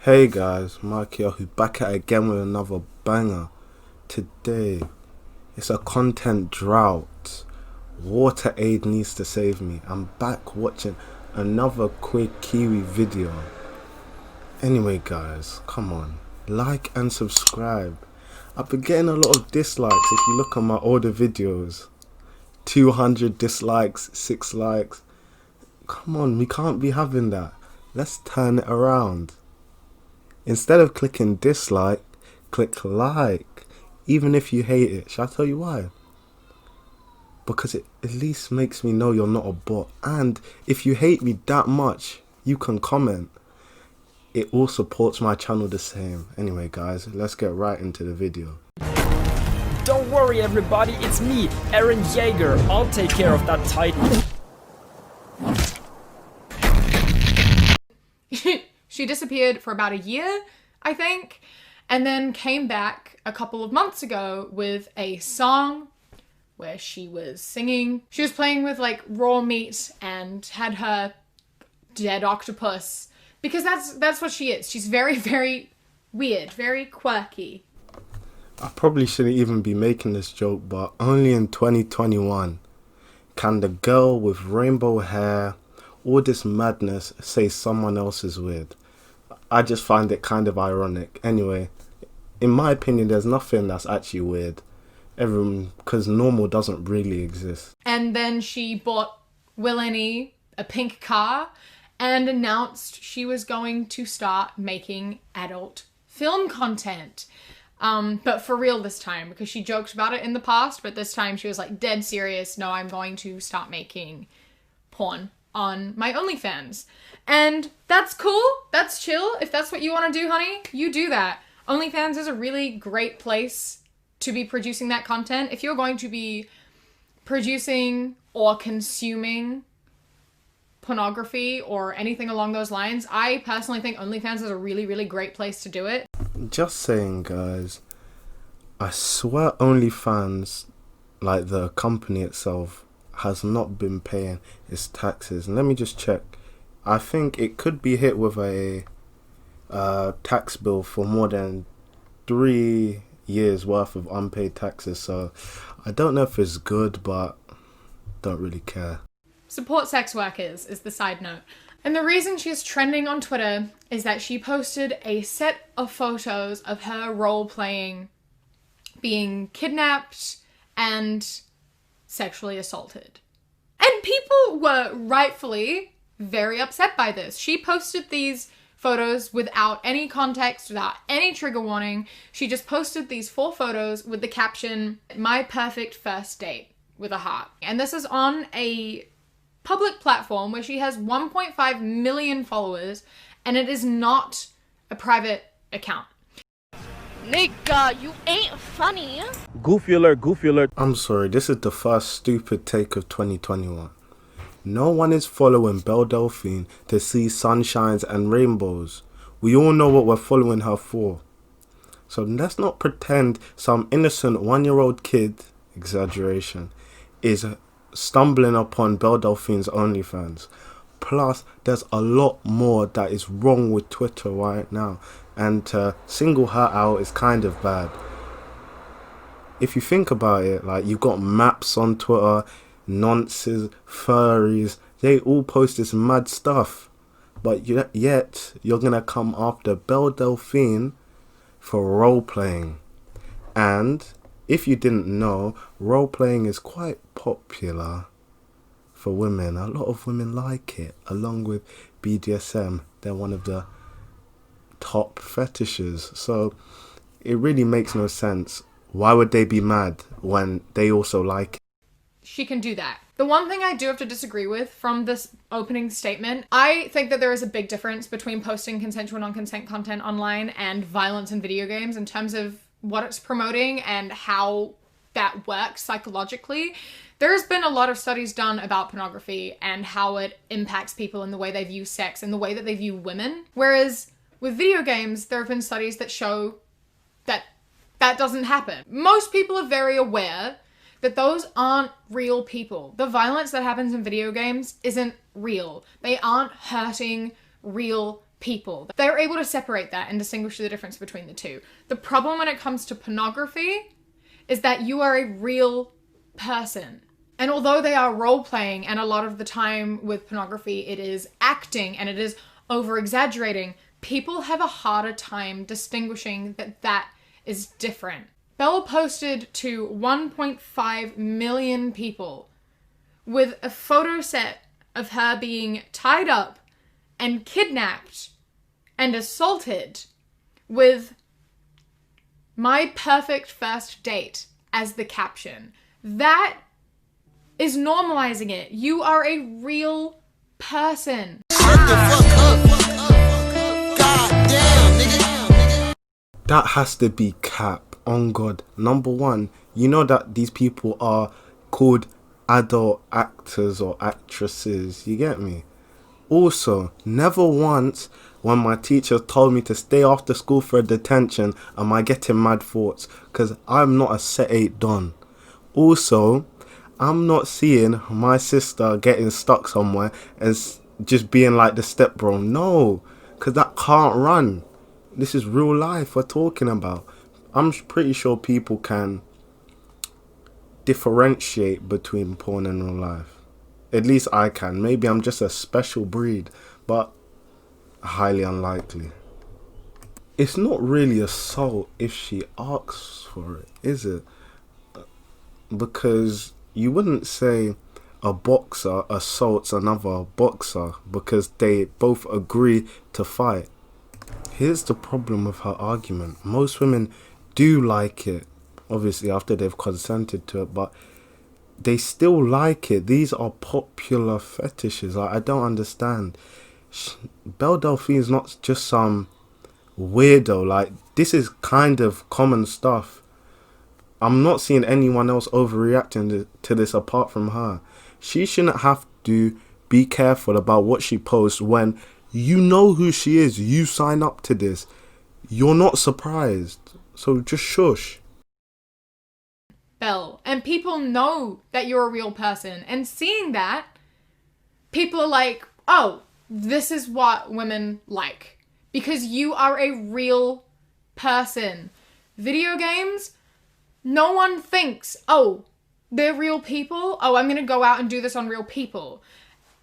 Hey guys, Mike here, who back at it again with another banger. Today, it's a content drought. Water aid needs to save me. I'm back watching another quick kiwi video. Anyway guys, come on, like and subscribe. I've been getting a lot of dislikes if you look at my older videos. 200 dislikes, 6 likes. Come on, we can't be having that. Let's turn it around. Instead of clicking dislike, click like. Even if you hate it. Shall I tell you why? Because it at least makes me know you're not a bot. And if you hate me that much, you can comment. It all supports my channel the same. Anyway guys, let's get right into the video. Don't worry everybody, it's me, Aaron Jaeger. I'll take care of that title. She disappeared for about a year, I think, and then came back a couple of months ago with a song where she was singing. She was playing with like raw meat and had her dead octopus, because that's what she is. She's very, very weird, very quirky. I probably shouldn't even be making this joke, but only in 2021 can the girl with rainbow hair, all this madness, say someone else is weird. I just find it kind of ironic. Anyway, in my opinion, there's nothing that's actually weird. Because normal doesn't really exist. And then she bought Willenie a pink car and announced she was going to start making adult film content. But for real this time, because she joked about it in the past, but this time she was like dead serious. No, I'm going to start making porn on my OnlyFans. And that's cool. That's chill. If that's what you want to do, honey, you do that. OnlyFans is a really great place to be producing that content. If you're going to be producing or consuming pornography or anything along those lines, I personally think OnlyFans is a really, really great place to do it. Just saying, guys. I swear OnlyFans, like the company itself, has not been paying its taxes. And let me just check. I think it could be hit with a tax bill for more than 3 years worth of unpaid taxes. So I don't know if it's good, but don't really care. Support sex workers is the side note. And the reason she's trending on Twitter is that she posted a set of photos of her role-playing being kidnapped and sexually assaulted. And people were rightfully very upset by this. She posted these photos without any context, without any trigger warning. She just posted these 4 photos with the caption, "My perfect first date," with a heart. And this is on a public platform where she has 1.5 million followers, and it is not a private account. Nigga, you ain't funny. Goofy alert, goofy alert. I'm sorry, this is the first stupid take of 2021. No one is following Belle Delphine to see sunshines and rainbows. We all know what we're following her for. So let's not pretend some innocent 1-year-old kid, exaggeration, is stumbling upon Belle Delphine's OnlyFans. Plus, there's a lot more that is wrong with Twitter right now, and to single her out is kind of bad. If you think about it, like, you've got maps on Twitter, nonces, furries, they all post this mad stuff, but yet you're gonna come after Belle Delphine for role-playing. And if you didn't know, role-playing is quite popular for women. A lot of women like it, along with BDSM. They're one of the top fetishes. So it really makes no sense. Why would they be mad when they also like it? She can do that. The one thing I do have to disagree with from this opening statement, I think that there is a big difference between posting consensual non-consent content online and violence in video games in terms of what it's promoting and how that works psychologically. There's been a lot of studies done about pornography and how it impacts people in the way they view sex and the way that they view women. Whereas with video games, there have been studies that show that that doesn't happen. Most people are very aware that those aren't real people. The violence that happens in video games isn't real. They aren't hurting real people. They're able to separate that and distinguish the difference between the two. The problem when it comes to pornography is that you are a real person. And although they are role-playing, and a lot of the time with pornography it is acting and it is over-exaggerating, people have a harder time distinguishing that that is different. Belle posted to 1.5 million people with a photo set of her being tied up and kidnapped and assaulted with "my perfect first date" as the caption. That is normalizing it. You are a real person. That has to be cap, on God. Number one, you know that these people are called adult actors or actresses, you get me? Also, never once when my teacher told me to stay after school for a detention am I getting mad thoughts, because I'm not a set 8 don. Also, I'm not seeing my sister getting stuck somewhere and just being like the stepbro. No, because that can't run. This is real life we're talking about. I'm pretty sure people can differentiate between porn and real life. At least I can. Maybe I'm just a special breed, but highly unlikely. It's not really assault if she asks for it, is it? Because you wouldn't say a boxer assaults another boxer because they both agree to fight. Here's the problem with her argument. Most women do like it, obviously after they've consented to it, but they still like it. These are popular fetishes. I don't understand. Belle Delphine is not just some weirdo. Like, this is kind of common stuff. I'm not seeing anyone else overreacting to this apart from her. She shouldn't have to be careful about what she posts when you know who she is. You sign up to this. You're not surprised. So just shush. Belle, and people know that you're a real person, and seeing that, people are like, oh, this is what women like, because you are a real person. Video games, no one thinks, oh, they're real people, oh, I'm gonna go out and do this on real people.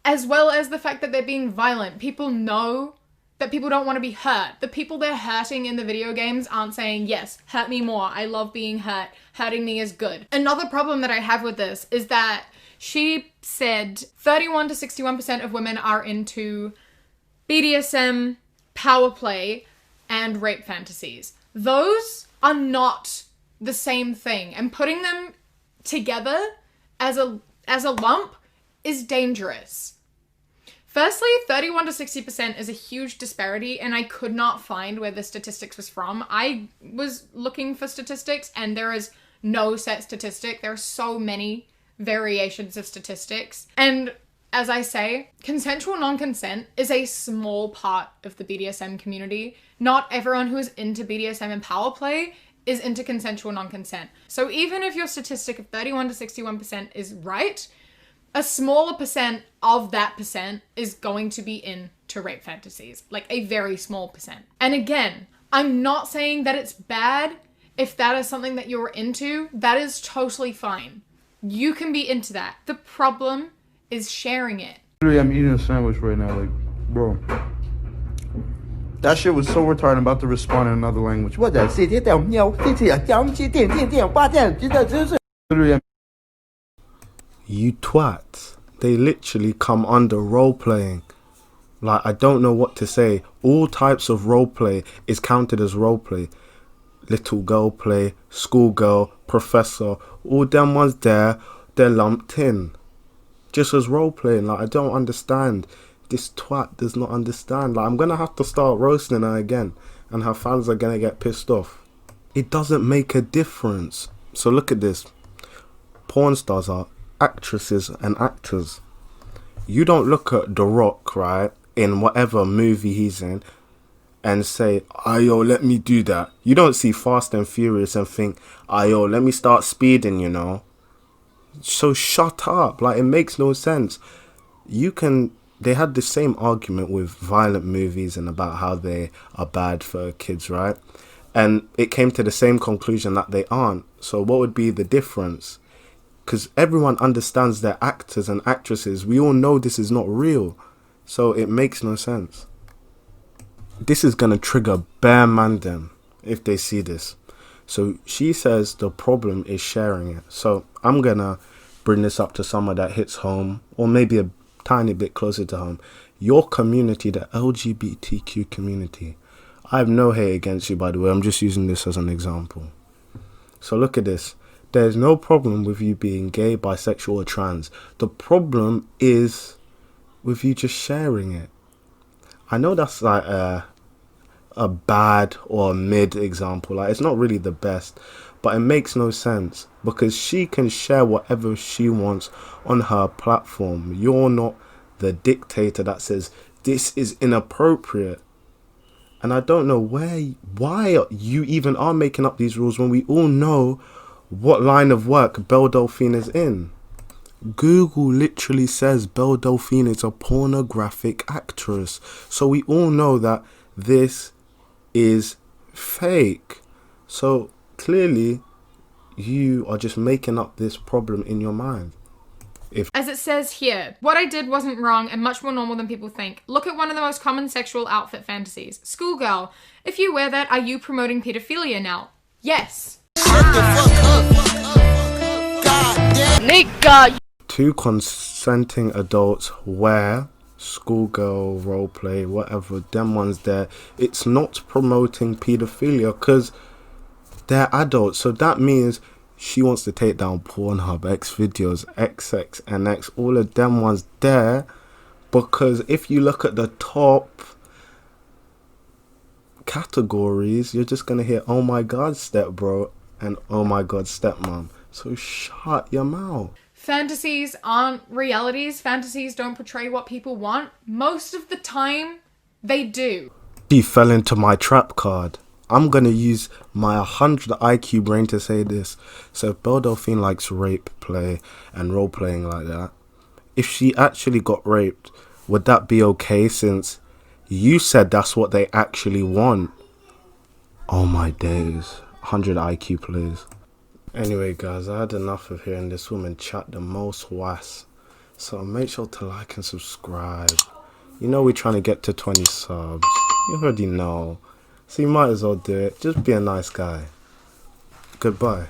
As well as the fact that they're being violent. People know that people don't want to be hurt. The people they're hurting in the video games aren't saying, yes, hurt me more, I love being hurt, hurting me is good. Another problem that I have with this is that she said 31 to 61% of women are into BDSM, power play, and rape fantasies. Those are not the same thing, and putting them together as a lump is dangerous. Firstly, 31 to 60% is a huge disparity, and I could not find where the statistics was from. I was looking for statistics, and there is no set statistic. There are so many variations of statistics. And as I say, consensual non-consent is a small part of the BDSM community. Not everyone who is into BDSM and power play is into consensual non-consent. So even if your statistic of 31 to 61% is right, a smaller percent of that percent is going to be into rape fantasies. Like a very small percent. And again, I'm not saying that it's bad if that is something that you're into. That is totally fine. You can be into that. The problem is sharing it. Literally, I'm eating a sandwich right now, like, bro. That shit was so retarded. I'm about to respond in another language. Literally, You twat. They literally come under role playing. Like, I don't know what to say. All types of role play is counted as role play. Little girl play, schoolgirl, professor, all them ones there, they're lumped in. Just as role playing. Like, I don't understand. This twat does not understand. Like, I'm gonna have to start roasting her again, and her fans are gonna get pissed off. It doesn't make a difference. So look at this. Porn stars are actresses and actors. You don't look at The Rock, right, in whatever movie he's in and say, ayo, let me do that. You don't see Fast and Furious and think, ayo, let me start speeding, you know. So shut up. Like, it makes no sense. You can they had the same argument with violent movies and about how they are bad for kids, right? And it came to the same conclusion that they aren't. So what would be the difference? Because everyone understands they're actors and actresses. We all know this is not real. So it makes no sense. This is going to trigger bare man them if they see this. So she says the problem is sharing it. So I'm going to bring this up to someone that hits home, or maybe a tiny bit closer to home. Your community, the LGBTQ community. I have no hate against you, by the way. I'm just using this as an example. So look at this. There's no problem with you being gay, bisexual, or trans. The problem is with you just sharing it. I know that's like a bad or a mid example. Like, it's not really the best, but it makes no sense because she can share whatever she wants on her platform. You're not the dictator that says this is inappropriate. And I don't know why you even are making up these rules when we all know what line of work Belle Delphine is in. Google literally says Belle Delphine is a pornographic actress. So we all know that this is fake. So clearly you are just making up this problem in your mind. As it says here, what I did wasn't wrong and much more normal than people think. Look at one of the most common sexual outfit fantasies. Schoolgirl. If you wear that, are you promoting pedophilia now? Yes. Nigga, Two consenting adults wear schoolgirl, roleplay, whatever, them ones there. It's not promoting pedophilia because they're adults. So that means she wants to take down Pornhub, X videos, XX, and X, all of them ones there. Because if you look at the top categories, you're just going to hear, oh my God, stepbro, and oh my God, stepmom. So shut your mouth. Fantasies aren't realities. Fantasies don't portray what people want. Most of the time, they do. She fell into my trap card. I'm going to use my 100 IQ brain to say this. So if Belle Delphine likes rape play and role playing like that, if she actually got raped, would that be okay since you said that's what they actually want? Oh my days. 100 IQ please. Anyway guys, I had enough of hearing this woman chat the most was. So make sure to like and subscribe. You know we're trying to get to 20 subs. You already know. So you might as well do it. Just be a nice guy. Goodbye.